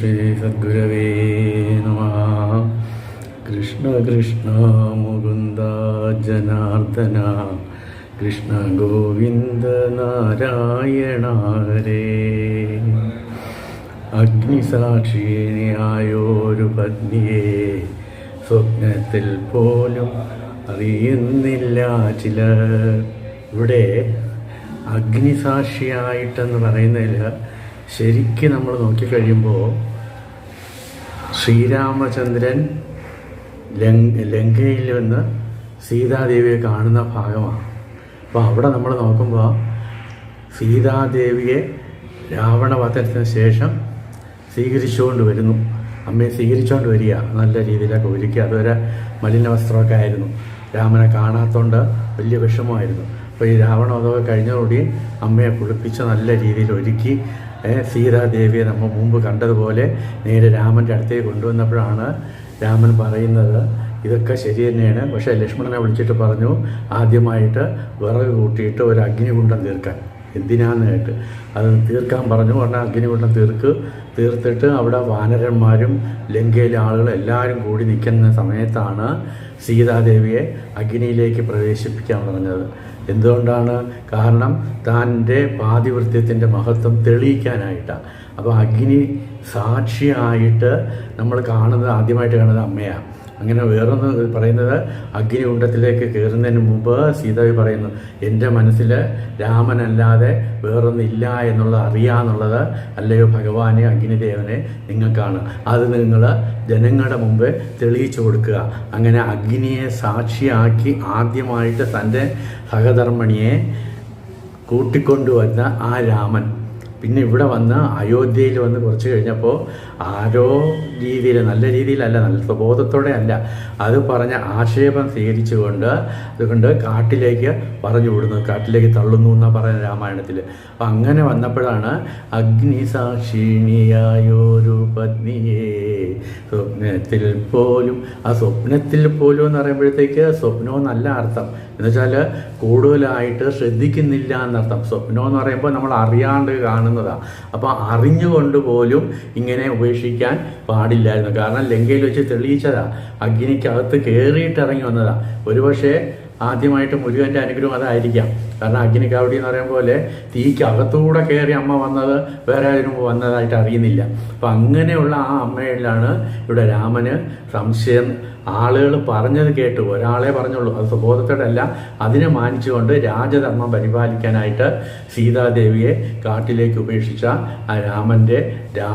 ശ്രീ സദ്ഗുരവേ നമഃ. കൃഷ്ണ കൃഷ്ണ മുകുന്ദ ജനാർദ്ദന കൃഷ്ണ ഗോവിന്ദ നാരായണ ഹരേ. അഗ്നിസാക്ഷിയായൊരു പത്നിയെ സ്വപ്നത്തിൽ പോലും അറിയുന്നില്ല ചിലർ. ഇവിടെ അഗ്നിസാക്ഷിയായിട്ടെന്ന് പറയുന്നതിൽ ശരിക്കും നമ്മൾ നോക്കിക്കഴിയുമ്പോൾ ശ്രീരാമചന്ദ്രൻ ലങ്കയിൽ നിന്ന് സീതാദേവിയെ കാണുന്ന ഭാഗമാണ്. അപ്പോൾ അവിടെ നമ്മൾ നോക്കുമ്പോൾ സീതാദേവിയെ രാവണവധത്തിന് ശേഷം സ്വീകരിച്ചുകൊണ്ട് വരുന്നു. അമ്മയെ സ്വീകരിച്ചുകൊണ്ട് വരിക, നല്ല രീതിയിലൊക്കെ ഒരുക്കി. അതുവരെ മലിന വസ്ത്രമൊക്കെ ആയിരുന്നു, രാമനെ കാണാത്തതുകൊണ്ട് വലിയ വിഷമമായിരുന്നു. അപ്പോൾ ഈ രാവണവധമൊക്കെ കഴിഞ്ഞതോടെ അമ്മയെ കുളിപ്പിച്ച് നല്ല രീതിയിൽ ഒരുക്കി സീതാദേവിയെ നമ്മൾ മുമ്പ് കണ്ടതുപോലെ നേരെ രാമൻ്റെ അടുത്തേക്ക് കൊണ്ടുവന്നപ്പോഴാണ് രാമൻ പറയുന്നത് ഇതൊക്കെ ശരി തന്നെയാണ്, പക്ഷേ ലക്ഷ്മണനെ വിളിച്ചിട്ട് പറഞ്ഞു ആദ്യമായിട്ട് വിറക് കൂട്ടിയിട്ട് ഒരു അഗ്നികുണ്ഡം തീർക്കാൻ. എന്തിനാന്ന് കേട്ട് അത് തീർക്കാൻ പറഞ്ഞു. പറഞ്ഞാൽ അഗ്നികുണ്ഡം തീർത്തിട്ട് അവിടെ വാനരന്മാരും ലങ്കയിലെ ആളുകളും എല്ലാവരും കൂടി നിൽക്കുന്ന സമയത്താണ് സീതാദേവിയെ അഗ്നിയിലേക്ക് പ്രവേശിപ്പിക്കാൻ പറഞ്ഞത്. എന്തുകൊണ്ടാണ്? കാരണം തൻ്റെ പാതിവൃത്യത്തിൻ്റെ മഹത്വം തെളിയിക്കാനായിട്ടാണ്. അപ്പോൾ അഗ്നി സാക്ഷിയായിട്ട് നമ്മൾ ആദ്യമായിട്ട് കാണുന്നത് അമ്മയാണ്. അങ്ങനെ വേറൊന്ന് പറയുന്നത് അഗ്നികുണ്ഡത്തിലേക്ക് കയറുന്നതിന് മുമ്പ് സീതാദേവി പറയുന്നു എൻ്റെ മനസ്സിൽ രാമനല്ലാതെ വേറൊന്നില്ല എന്നുള്ളത് അറിയാമെന്നുള്ളത് അല്ലയോ ഭഗവാനെ അഗ്നിദേവനെ നിങ്ങൾക്കാണ്, അത് നിങ്ങൾ ജനങ്ങളുടെ മുമ്പ് തെളിയിച്ചു കൊടുക്കുക. അങ്ങനെ അഗ്നിയെ സാക്ഷിയാക്കി ആദ്യമായിട്ട് തൻ്റെ സഹധർമ്മിണിയെ കൂട്ടിക്കൊണ്ടുവന്ന ആ രാമൻ പിന്നെ ഇവിടെ വന്ന് അയോധ്യയിൽ വന്ന് കുറച്ച് കഴിഞ്ഞപ്പോൾ ആരോ രീതിയിൽ, നല്ല രീതിയിലല്ല, നല്ല സ്വബോധത്തോടെ അല്ല, അത് പറഞ്ഞ ആക്ഷേപം സ്വീകരിച്ചുകൊണ്ട് അതുകൊണ്ട് കാട്ടിലേക്ക് പറഞ്ഞു വിടുന്നു, കാട്ടിലേക്ക് തള്ളുന്നു എന്നാണ് പറയുന്നത് രാമായണത്തിൽ. അപ്പം അങ്ങനെ വന്നപ്പോഴാണ് അഗ്നിസാക്ഷിണിയായൊരു പത്നിയെ സ്വപ്നത്തിൽ പോലും. ആ സ്വപ്നത്തിൽ പോലും എന്ന് പറയുമ്പോഴത്തേക്ക് സ്വപ്നം എന്നല്ല അർത്ഥം, എന്നുവെച്ചാൽ കൂടുതലായിട്ട് ശ്രദ്ധിക്കുന്നില്ല എന്നർത്ഥം. സ്വപ്നം എന്ന് പറയുമ്പോൾ നമ്മൾ അറിയാണ്ട് കാണുന്നതാണ്. അപ്പോൾ അറിഞ്ഞുകൊണ്ട് പോലും ഇങ്ങനെ ഉപേക്ഷിക്കാൻ പാടില്ലായിരുന്നു. കാരണം ലങ്കയിൽ വെച്ച് തെളിയിച്ചതാണ്, അഗ്നിക്കകത്ത് കയറിയിട്ട് ഇറങ്ങി വന്നതാണ്. ഒരുപക്ഷെ ആദ്യമായിട്ട് മുരുകൻ്റെ അനുഗ്രഹം അതായിരിക്കാം. കാരണം അഗ്നിക്കാവടി എന്ന് പറയുന്ന പോലെ തീക്കകത്തൂടെ കയറി അമ്മ വന്നത് വേറെ ആരും വന്നതായിട്ട് അറിയുന്നില്ല. അപ്പം അങ്ങനെയുള്ള ആ അമ്മയിലാണ് ഇവിടെ രാമന് സംശയം. ആളുകൾ പറഞ്ഞത് കേട്ടു, ഒരാളെ പറഞ്ഞുള്ളൂ, അത് സ്വബോധത്തോടെ അല്ല, അതിനെ മാനിച്ചുകൊണ്ട് രാജധർമ്മം പരിപാലിക്കാനായിട്ട് സീതാദേവിയെ കാട്ടിലേക്ക് ഉപേക്ഷിച്ച ആ രാമൻ്റെ